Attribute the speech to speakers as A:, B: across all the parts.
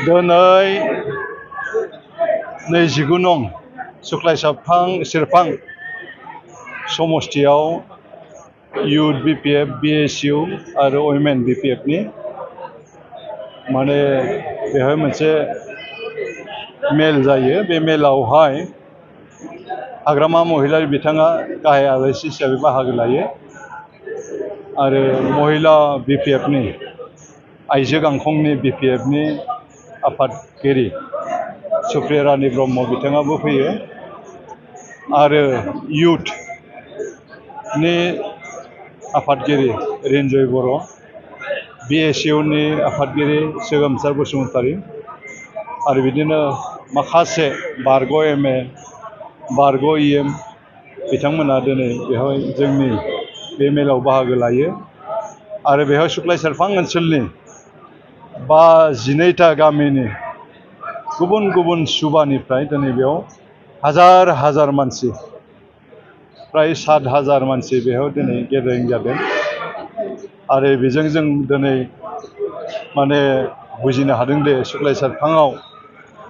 A: दिनै 29 नं सुक्लायसाफां सिरफां समष्टियाव youth BPF बिएसइउ आरो वुमेन बिपिएफनि माने बेहाय मोनसे मेल जायो। बे मेलावहाय हाग्रामा महिलारि बिथाङा गाहाय आलासि हिसाबै बाहागो लायो आरो महिला बिपिएफनि आइजो गांखंनि बिपिएफनि आफादगिरि सुप्रिया रानी ब्रह्म बिथाङाबो फैयो आरो इउथनि आफादगिरि रिन्जय बर', बिएसइउनि आफादगिरि सोगोमसार बसुमतारी आरो बिदिनो माखासे बारग' एमए बारग' इएम बिथांमोना दिनै बेवहाय जोंनि बे मेलाव बाहागो लायो आरो बेवहाय सुक्लायसारफां ओनसोलनि 12टा गामिनि गुबुन गुबुन सुबानिफ्राय दिनै बेयाव हाजार हाजार मानसि फ्राय 7,000 मानसि बेयाव दिनै गेदारिं जादों आरो बेजों जों दिनै माने बुजिनो हादों दे सुक्लायसारफाङाव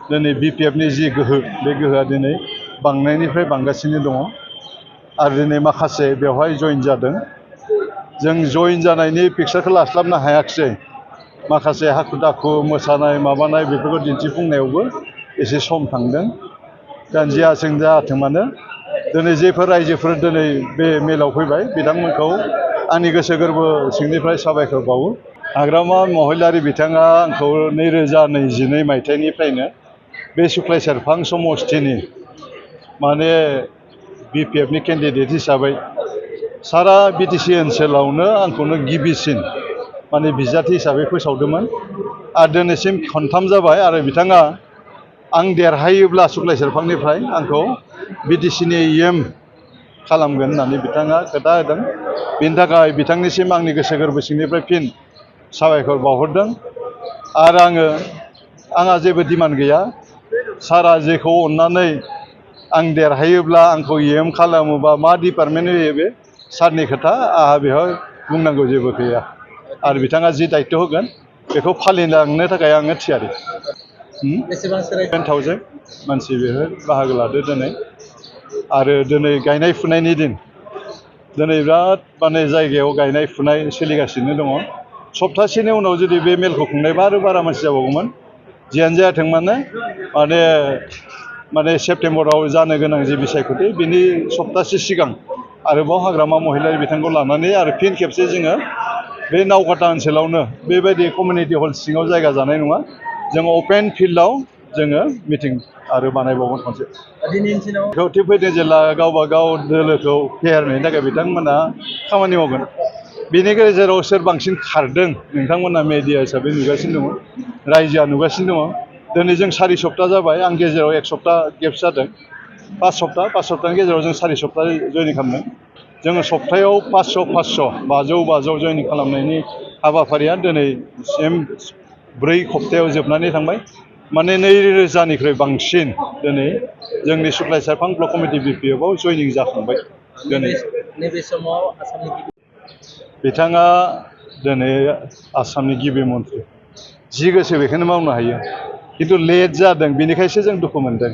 A: दिनै बिपिएफनि जि गोहो बे गोहोआ दिनै बांनायनिफ्राय बांगासिनो दङ आरो दिनै माखासे बेवहाय जइन जादों। जों जइन जानायनि पिकचारखौ लास्लाबनो हायाखिसै, माखासे हाखु दाखु मोसानाय माबानाय बेफोरखौ दिन्थिफुंनायावबो एसे सम थांदों। जियाजों जाथों मानो दिनै जेफोर रायजोफोर दिनै बे मेलाव फैबाय बिथांमोनखौ आंनि गोसो गोरबो सिंनिफ्राय साबायखर बावो। हाग्रामा महिलारि बिथाङा आंखौ 2022 मायथाइनिफ्रायनो बे सुक्लायसारफां समष्टिनि माने बिपिएफनि केन्डिडेट हिसाबै सारा बिटिसि ओनसोलावनो आंखौनो गिबिसिन माने बिजाथि हिसाबै फोसावदोंमोन आरो दिनैसिम खनथाम जाबाय आरो बिथाङा आं देरहायोब्ला सुक्लायसारफांनिफ्राय आंखौ बिटिसिनि इएम खालामगोन होननानै बिथाङा खोथा होदों। बेनि थाखाय बिथांनिसिम आंनि गोसो गोरबो सिंनिफ्राय फिन साबायखर बावहरदों आरो आंहा जेबो डिमान्ड गैया। सारा जेखौ अननानै आं देरहायोब्ला आंखौ इएम खालामोबा मा डिपार्टमेन्ट होयो बे सारनि खोथा, आंहा बेवहाय बुंनांगौ जेबो गैया आरो बिथाङा जि दायित्व होगोन बेखौ फालिलांनो थाखाय आङो थियारि। 10,000 मानसि बेवहाय बाहागो लादो दिनै आरो दिनै गायनाय फुनायनि दिन। दिनै बिराद माने जायगायाव गायनाय फुनाय सोलिगासिनो दङ। सप्तासेनि उनाव जुदि बे मेलखौ खुंनायबा आरो बारा मानसि जाबावगौमोन। जियानो जायाथों माने सेप्तेम्बराव जानो गोनां जि बिसायख'थि बिनि सप्तासे सिगां आरोबाव हाग्रामा महिलारि बिथांखौ लानानै आरो फिन खेबसे जोङो बे नावकाटा ओनसोलावनो बेबायदि कमिउनिटि हल सिङाव जायगा जानाय नङा, जोङो अपेन फिल्डआव जोङो मिटिं आरो बानायबावगोन खनसे। बेखौ थिग फैदों जेला गावबा गाव दोलोखौ फेहेरनायनि थाखाय बिथांमोना खामानि मावगोन। बेनि गेजेराव सोर बांसिन खारदों नोंथांमोना मेडिया हिसाबै नुगासिनो दङ, रायजोआ नुगासिनो दङ। दिनै जों 4 सप्ता जाबाय, आं गेजेराव 1 सप्ता गेप्स जादों। 5 सप्तानि गेजेराव जों 4 सप्ता जयनिं खालामदों। जोङो सप्तायाव 500 जयनिं खालामनायनि हाबाफारिया दिनैसिम 4 सप्तायाव जोबनानै थांबाय। माने 2,000निख्रुइ बांसिन दिनै जोंनि सुक्लायसारफां ब्लक कमिटि बिपिएफआव जयनिं जाखांबाय। नैबे समाव बिथाङा दिनै आसामनि गिबि मन्थ्रि, जि गोसो बेखौनो मावनो हायो, खिन्थु लेट जादों बेनिखायसो जों दुखु मोनदों।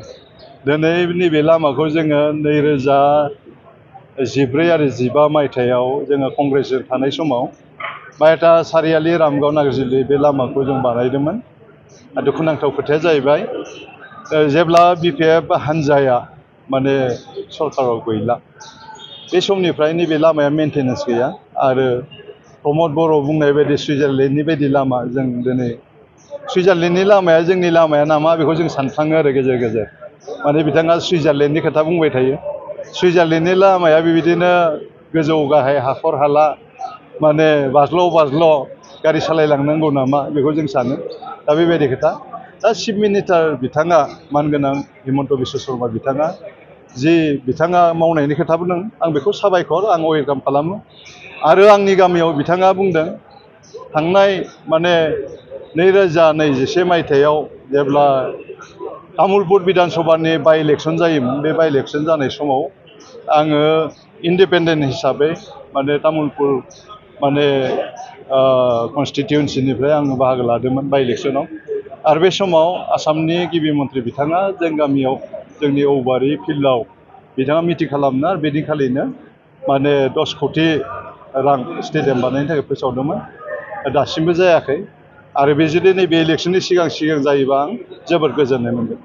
A: दिनै नैबे लामाखौ जोङो 2014 आरो 15 मायथाइयाव जोङो कंग्रेसजों थानाय समाव बायटा सारियालि रामगाव नाग्रिजुलि बे लामाखौ जों बानायदोंमोन। दुखुनांथाव खोथाया जाहैबाय जेब्ला बिपिएफ हान्जाया माने सरकाराव गैला बे समनिफ्राय नैबे लामाया मेनटेनेन्स गैया आरो प्रमद बर' बुंनाय बायदि सुइजारलेण्डनि बायदि लामा जों दिनै सुइजारलेण्डनि लामाया जोंनि लामाया नामा बेखौ जों सानफ्लाङो आरो गेजेर गेजेर। माने बिथाङा सुइजारलेण्डनि खोथा बुंबाय थायो। सुइजारलेण्डनि लामाया बेबायदिनो गोजौ गाहाय हाखर हाला माने बाज्ल' गारि सालायलांनांगौ नामा बेखौ जों सानो। दा बेबायदि खोथा। दा चिफ मिनिस्टार बिथाङा मानगोनां हिमन्त बिश्व शर्मा बिथाङा जि बिथाङा मावनायनि खोथा बुंदों, आं बेखौ साबायखर, आं वेलकाम खालामो। आरो आंनि गामियाव बिथाङा बुंदों थांनाय माने 2021 मायथाइयाव जेब्ला तामुलपुर बिधान सभानि बाइ इलेक्सन जायोमोन, बे बाइ इलेक्सन जानाय समाव आङो इन्डिपेन्डेन्ट हिसाबै माने तामुलपुर माने कन्स्टिटिउन्सिनिफ्राय आङो बाहागो लादोंमोन बाइ इलेक्सनाव। आरो बे समाव आसामनि गिबि मन्थ्रि बिथाङा जों गामियाव जोंनि औबारि फिल्डआव बिथाङा मिटिं खालामना बेदिनखालिनो माने 10 कोटि रां स्टेडियाम बानायनो थाखाय फोसावदोंमोन दासिमबो जायाखै आरो बे जुदि नैबे इलेक्सननि सिगां जायोबा आं जोबोद गोजोननाय मोनगोन